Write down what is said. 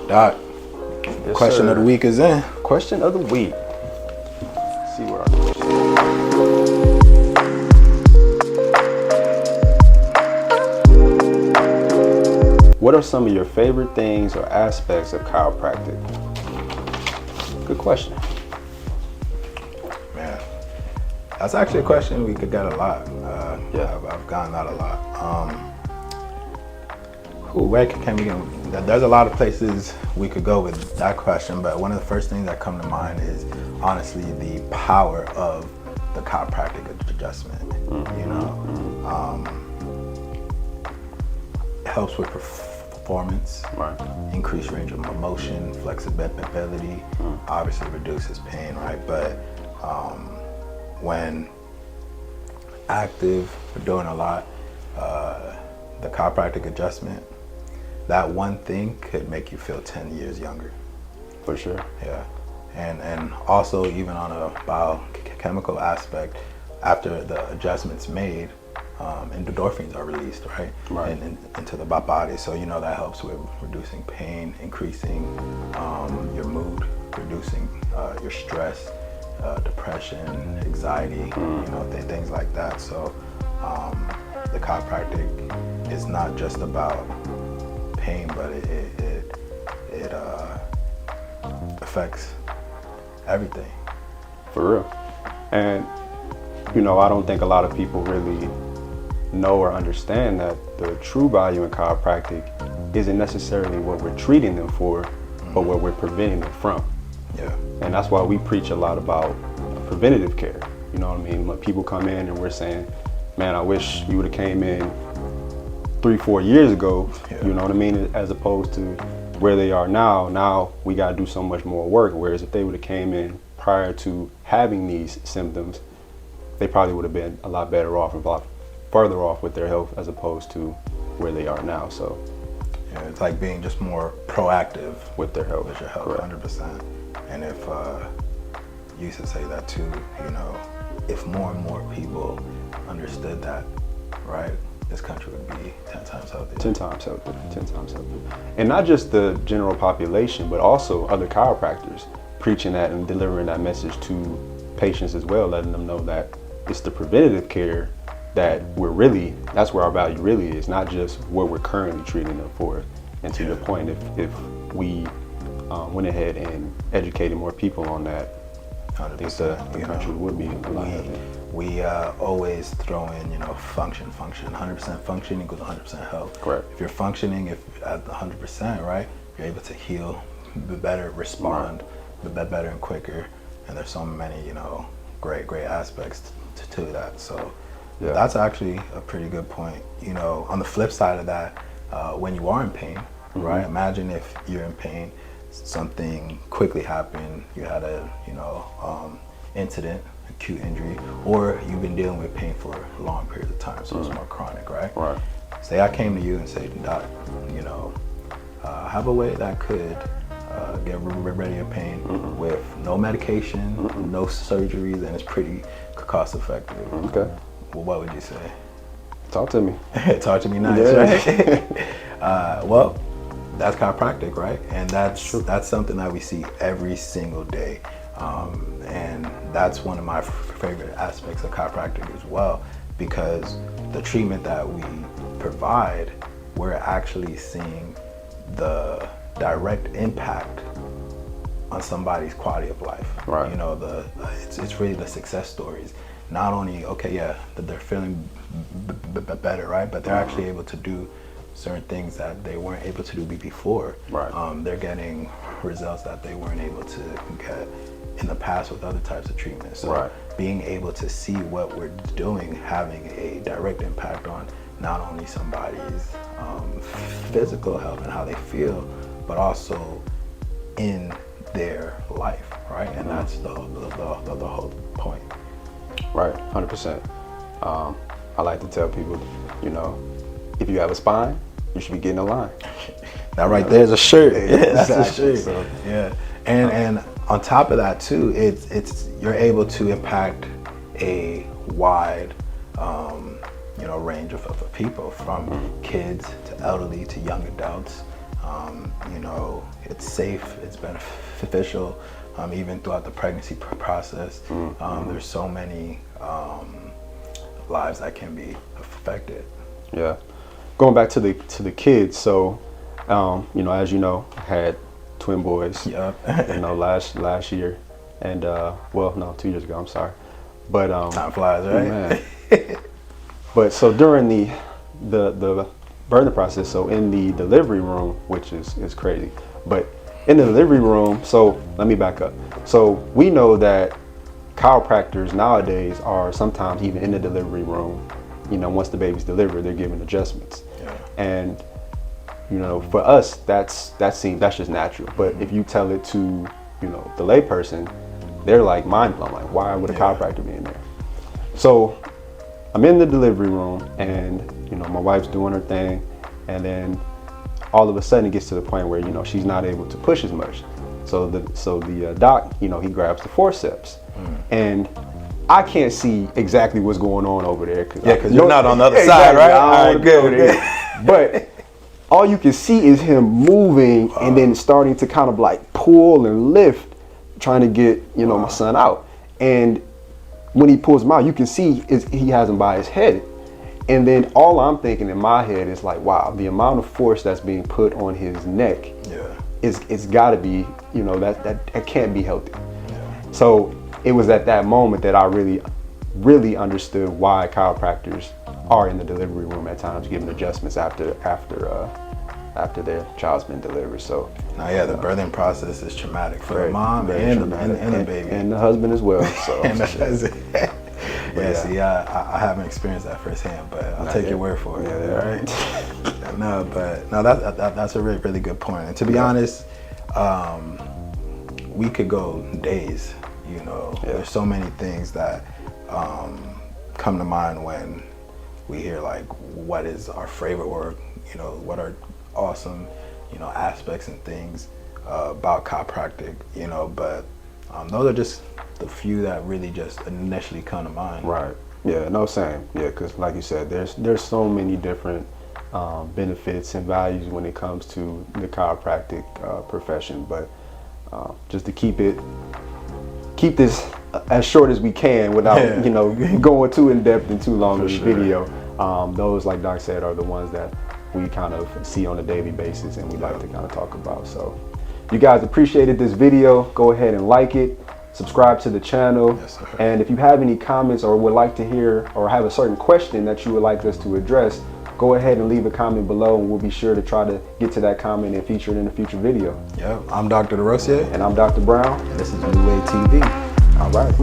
Doc, Yes, question sir. of the week is in. Question of the week. Let's see where our question is. What are some of your favorite things or aspects of chiropractic? Good question. Man, that's actually a question we could get a lot. Yeah. I've gotten that a lot. Where can we go? There's a lot of places we could go with that question, but one of the first things that come to mind is honestly the power of the chiropractic adjustment. You know, it helps with performance, Right. increased range of motion, flexibility, obviously reduces pain, right? But when active, we're doing a lot, the chiropractic adjustment, that one thing could make you feel 10 years younger. For sure. Yeah. And also even on a biochemical aspect, after the adjustment's made, endorphins are released, right? Right. Into the body. So, you know, that helps with reducing pain, increasing your mood, reducing your stress, depression, anxiety, you know, things like that. So the chiropractic is not just about pain, but it affects everything. For real. And, you know, I don't think a lot of people really know or understand that the true value in chiropractic isn't necessarily what we're treating them for, but what we're preventing them from. Yeah. And that's why we preach a lot about preventative care. You know what I mean? When people come in and we're saying, man, I wish you would have came in 3-4 years ago, Yeah. you know what I mean? As opposed to where they are now we got to do so much more work. Whereas if they would have came in prior to having these symptoms, they probably would have been a lot better off and a lot further off with their health as opposed to where they are now. So Yeah, it's like being just more proactive with their health. with your health, Correct. 100%. And if you used to say that too, you know, if more and more people understood that, right, this country would be 10 times healthier. 10 times healthier, 10 times healthier. And not just the general population, but also other chiropractors preaching that and delivering that message to patients as well, letting them know that it's the preventative care that that's where our value really is, not just what we're currently treating them for. And to your point, if we went ahead and educated more people on that, I think the country would be a lot healthier. We always throw in, you know, function. 100% function equals 100% health. Correct. If you're functioning, if at 100%, right, you're able to heal better, respond better and quicker. And there's so many, you know, great aspects to that. So yeah. That's actually a pretty good point. You know, on the flip side of that, when you are in pain, right? Imagine if you're in pain, something quickly happened, you had a, you know, incident, acute injury, or you've been dealing with pain for a long period of time, so it's more chronic, right? Right. Say I came to you and said, Doc, you know, I have a way that could get rid of your pain with no medication, no surgeries, and it's pretty cost effective. Okay. Well, what would you say? Talk to me. Talk to me nice, Yeah. right? Well, that's chiropractic, right? And that's something that we see every single day. And that's one of my favorite aspects of chiropractic as well, because the treatment that we provide, we're actually seeing the direct impact on somebody's quality of life. Right. You know, it's really the success stories. Not only, that they're feeling better, right? But they're actually able to do certain things that they weren't able to do before. Right. They're getting results that they weren't able to get in the past with other types of treatments. So Right. being able to see what we're doing, having a direct impact on not only somebody's physical health and how they feel, but also in their life, right? And that's the whole point. Right, 100%. I like to tell people, you know, if you have a spine, you should be getting a line. That right there is a shirt. Yeah, That's a exactly. shirt. So, yeah, and on top of that too, it's you're able to impact a wide, range of people, from kids to elderly to young adults. it's safe, it's beneficial, even throughout the pregnancy process. There's so many lives that can be affected. Yeah. Going back to the kids, so you know, as you know, I had twin boys. Yep. You know, last year, and well, no, 2 years ago. I'm sorry, but Time flies, right? Man. But so during the birthing process, so in the delivery room, which is crazy, but in the delivery room, so let me back up. So we know that chiropractors nowadays are sometimes even in the delivery room. You know, once the baby's delivered, they're giving adjustments. Yeah. And you know, for us, that's just natural. But if you tell it to, you know, the layperson, they're like mind blown. Like, why would a chiropractor be in there? So I'm in the delivery room, and you know, my wife's doing her thing, and then all of a sudden it gets to the point where, you know, she's not able to push as much. So the doc, you know, he grabs the forceps, and I can't see exactly what's going on over there. Because you're not on the other side, right? I don't wanna go there. But all you can see is him moving and then starting to kind of like pull and lift, trying to get, you know, my son out. And when he pulls him out, you can see he has him by his head. And then all I'm thinking in my head is like, wow, the amount of force that's being put on his neck, it's got to be, you know, that can't be healthy. Yeah. So it was at that moment that I really understood why chiropractors are in the delivery room at times, giving adjustments after their child's been delivered. So now, yeah, the birthing process is traumatic for the mom and the baby, and the husband as well. So see, I haven't experienced that firsthand, but I'll take your word for it. Right? No, that's a really good point. And to be honest, we could go days. You know, there's so many things that come to mind when we hear like what is our favorite, or you know, what are awesome, you know, aspects and things about chiropractic. You know, but those are just the few that really just initially come to mind. Right. Yeah. No, same. Yeah, because like you said, there's so many different benefits and values when it comes to the chiropractic profession. But just to keep this as short as we can without you know, going too in depth and too long of a video. Those, like Doc said, are the ones that we kind of see on a daily basis and we like to kind of talk about. So if you guys appreciated this video, go ahead and like it, subscribe to the channel. Yes, sir. And if you have any comments or would like to hear or have a certain question that you would like us to address, go ahead and leave a comment below, and we'll be sure to try to get to that comment and feature it in a future video. I'm Dr. DeRosier. And I'm Dr. Brown. And this is Nuwave TV. All right.